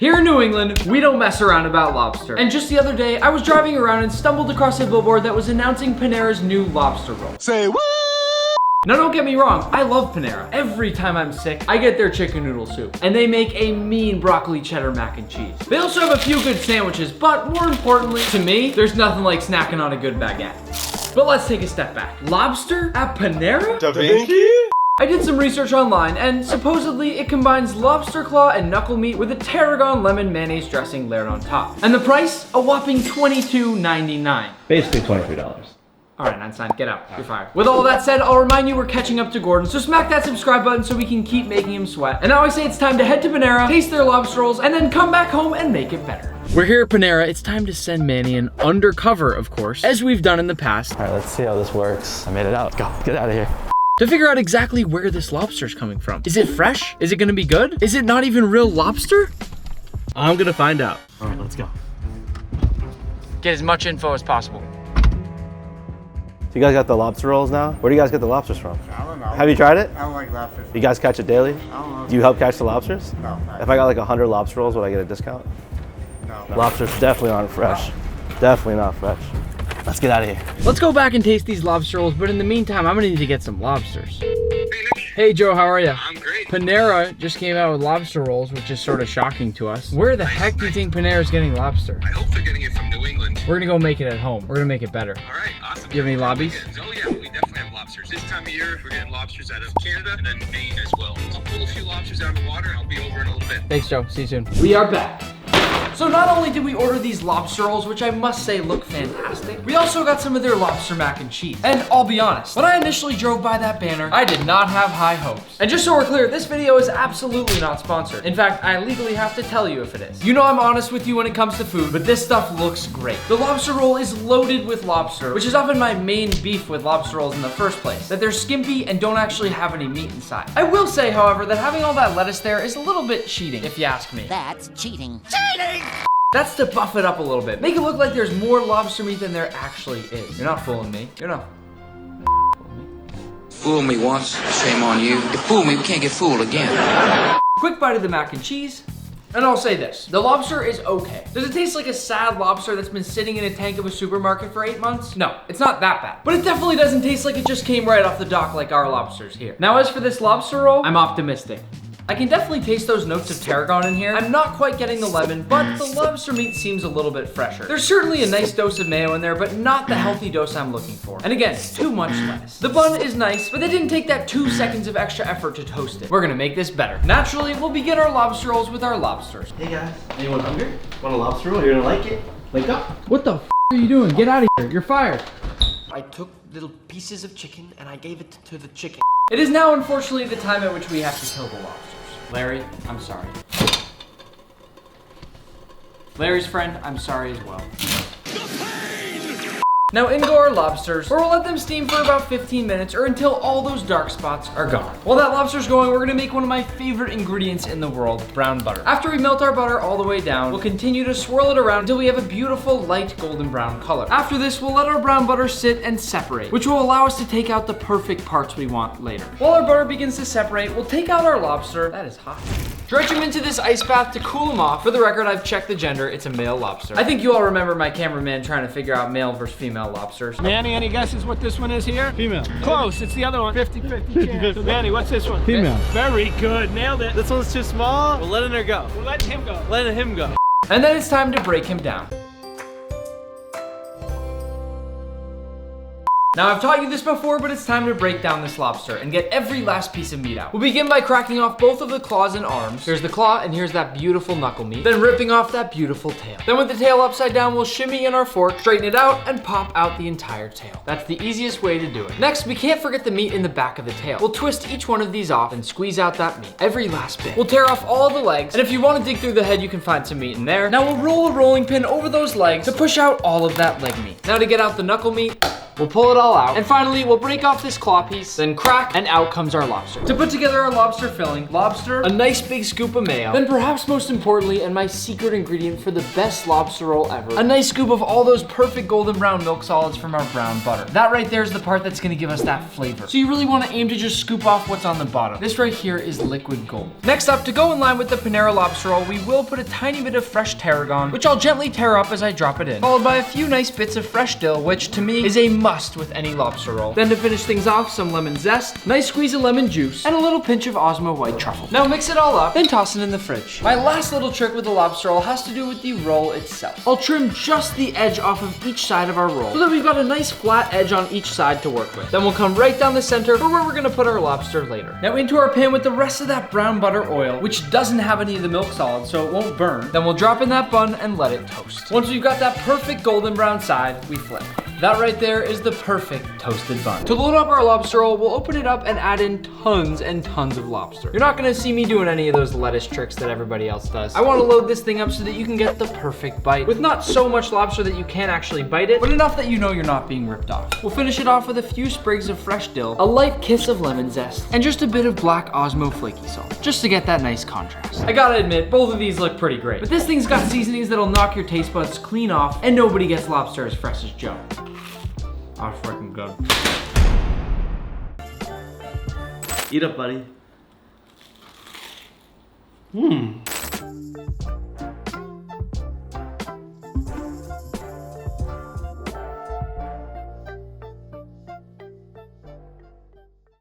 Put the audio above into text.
Here in New England, we don't mess around about lobster. And just the other day, I was driving around and stumbled across a billboard that was announcing Panera's new lobster roll. Say what? Now don't get me wrong, I love Panera. Every time I'm sick, I get their chicken noodle soup. And they make a mean broccoli cheddar mac and cheese. They also have a few good sandwiches, but more importantly, to me, there's nothing like snacking on a good baguette. But let's take a step back. Lobster at Panera? Da Vinci? I did some research online, and supposedly it combines lobster claw and knuckle meat with a tarragon lemon mayonnaise dressing layered on top. And the price? A whopping $22.99. Basically $23. All right, Einstein, get out. You're fired. With all that said, I'll remind you we're catching up to Gordon, so smack that subscribe button so we can keep making him sweat. And now I say it's time to head to Panera, taste their lobster rolls, and then come back home and make it better. We're here at Panera. It's time to send Manny an undercover, of course, as we've done in the past. All right, let's see how this works. I made it out. Go, get out of here. To figure out exactly where this lobster's coming from. Is it fresh? Is it gonna be good? Is it not even real lobster? I'm gonna find out. All right, let's go. Get as much info as possible. So you guys got the lobster rolls now? Where do you guys get the lobsters from? I don't know. Have you tried it? I don't like lobsters. You guys catch it daily? I don't know. Do you help catch the lobsters? No. If I got like 100 lobster rolls, would I get a discount? No. Lobsters definitely aren't fresh. Definitely not fresh. Let's get out of here. Let's go back and taste these lobster rolls, but in the meantime, I'm gonna need to get some lobsters. Hey Joe, how are you? I'm great. Panera just came out with lobster rolls, which is sort of shocking to us. Where the heck do you think Panera's getting lobster? I hope they're getting it from New England. We're gonna go make it at home. We're gonna make it better. All right, awesome. You have any lobbies? Oh yeah, we definitely have lobsters. This time of year, we're getting lobsters out of Canada and then Maine as well. I'll pull a few lobsters out of the water and I'll be over in a little bit. Thanks Joe, see you soon. We are back. So not only did we order these lobster rolls, which I must say look fantastic, we also got some of their lobster mac and cheese. And I'll be honest, when I initially drove by that banner, I did not have high hopes. And just so we're clear, this video is absolutely not sponsored. In fact, I legally have to tell you if it is. You know I'm honest with you when it comes to food, but this stuff looks great. The lobster roll is loaded with lobster, which is often my main beef with lobster rolls in the first place, that they're skimpy and don't actually have any meat inside. I will say, however, that having all that lettuce there is a little bit cheating, if you ask me. That's cheating. That's to buff it up a little bit. Make it look like there's more lobster meat than there actually is. You're not fooling me. You're not. Fool me once, shame on you. You fool me, we can't get fooled again. Quick bite of the mac and cheese. And I'll say this, the lobster is okay. Does it taste like a sad lobster that's been sitting in a tank of a supermarket for 8 months? No, it's not that bad. But it definitely doesn't taste like it just came right off the dock like our lobsters here. Now as for this lobster roll, I'm optimistic. I can definitely taste those notes of tarragon in here. I'm not quite getting the lemon, but the lobster meat seems a little bit fresher. There's certainly a nice dose of mayo in there, but not the healthy dose I'm looking for. And again, too much lettuce. The bun is nice, but they didn't take that 2 seconds of extra effort to toast it. We're gonna make this better. Naturally, we'll begin our lobster rolls with our lobsters. Hey guys, anyone hungry? Want a lobster roll? You're gonna like it. Wake up. What the f are you doing? Get out of here, you're fired. I took little pieces of chicken and I gave it to the chicken. It is now unfortunately the time at which we have to kill the lobsters. Larry, I'm sorry. Larry's friend, I'm sorry as well. Now in go our lobsters, where we'll let them steam for about 15 minutes or until all those dark spots are gone. While that lobster's going, we're gonna make one of my favorite ingredients in the world, brown butter. After we melt our butter all the way down, we'll continue to swirl it around until we have a beautiful light golden brown color. After this, we'll let our brown butter sit and separate, which will allow us to take out the perfect parts we want later. While our butter begins to separate, we'll take out our lobster. That is hot. Dredge him into this ice bath to cool him off. For the record, I've checked the gender. It's a male lobster. I think you all remember my cameraman trying to figure out male versus female lobsters. Manny, any guesses what this one is here? Female. Close, it's the other one. 50-50 chance. So Manny, what's this one? Female. Very good, nailed it. This one's too small. We're letting her go. We're letting him go. Letting him go. And then it's time to break him down. Now I've taught you this before, but it's time to break down this lobster and get every last piece of meat out. We'll begin by cracking off both of the claws and arms. Here's the claw and here's that beautiful knuckle meat. Then ripping off that beautiful tail. Then with the tail upside down, we'll shimmy in our fork, straighten it out, and pop out the entire tail. That's the easiest way to do it. Next, we can't forget the meat in the back of the tail. We'll twist each one of these off and squeeze out that meat. Every last bit. We'll tear off all the legs, and if you want to dig through the head, you can find some meat in there. Now we'll roll a rolling pin over those legs to push out all of that leg meat. Now to get out the knuckle meat, We'll pull it all out. And finally, we'll break off this claw piece, then crack, and out comes our lobster. To put together our lobster filling, lobster, a nice big scoop of mayo, then perhaps most importantly, and my secret ingredient for the best lobster roll ever, a nice scoop of all those perfect golden brown milk solids from our brown butter. That right there is the part that's gonna give us that flavor. So you really wanna aim to just scoop off what's on the bottom. This right here is liquid gold. Next up, to go in line with the Panera lobster roll, we will put a tiny bit of fresh tarragon, which I'll gently tear up as I drop it in, followed by a few nice bits of fresh dill, which to me is a must with any lobster roll. Then to finish things off, some lemon zest, nice squeeze of lemon juice, and a little pinch of Osmo white truffle. Now mix it all up, then toss it in the fridge. My last little trick with the lobster roll has to do with the roll itself. I'll trim just the edge off of each side of our roll, so that we've got a nice flat edge on each side to work with. Then we'll come right down the center for where we're gonna put our lobster later. Now into our pan with the rest of that brown butter oil, which doesn't have any of the milk solids, so it won't burn. Then we'll drop in that bun and let it toast. Once we've got that perfect golden brown side, we flip. That right there is the perfect toasted bun. To load up our lobster roll, we'll open it up and add in tons and tons of lobster. You're not gonna see me doing any of those lettuce tricks that everybody else does. I wanna load this thing up so that you can get the perfect bite, with not so much lobster that you can't actually bite it, but enough that you know you're not being ripped off. We'll finish it off with a few sprigs of fresh dill, a light kiss of lemon zest, and just a bit of black Osmo flaky salt, just to get that nice contrast. I gotta admit, both of these look pretty great, but this thing's got seasonings that'll knock your taste buds clean off, and nobody gets lobster as fresh as Joe. Oh, freaking good. Eat up, buddy. Mmm.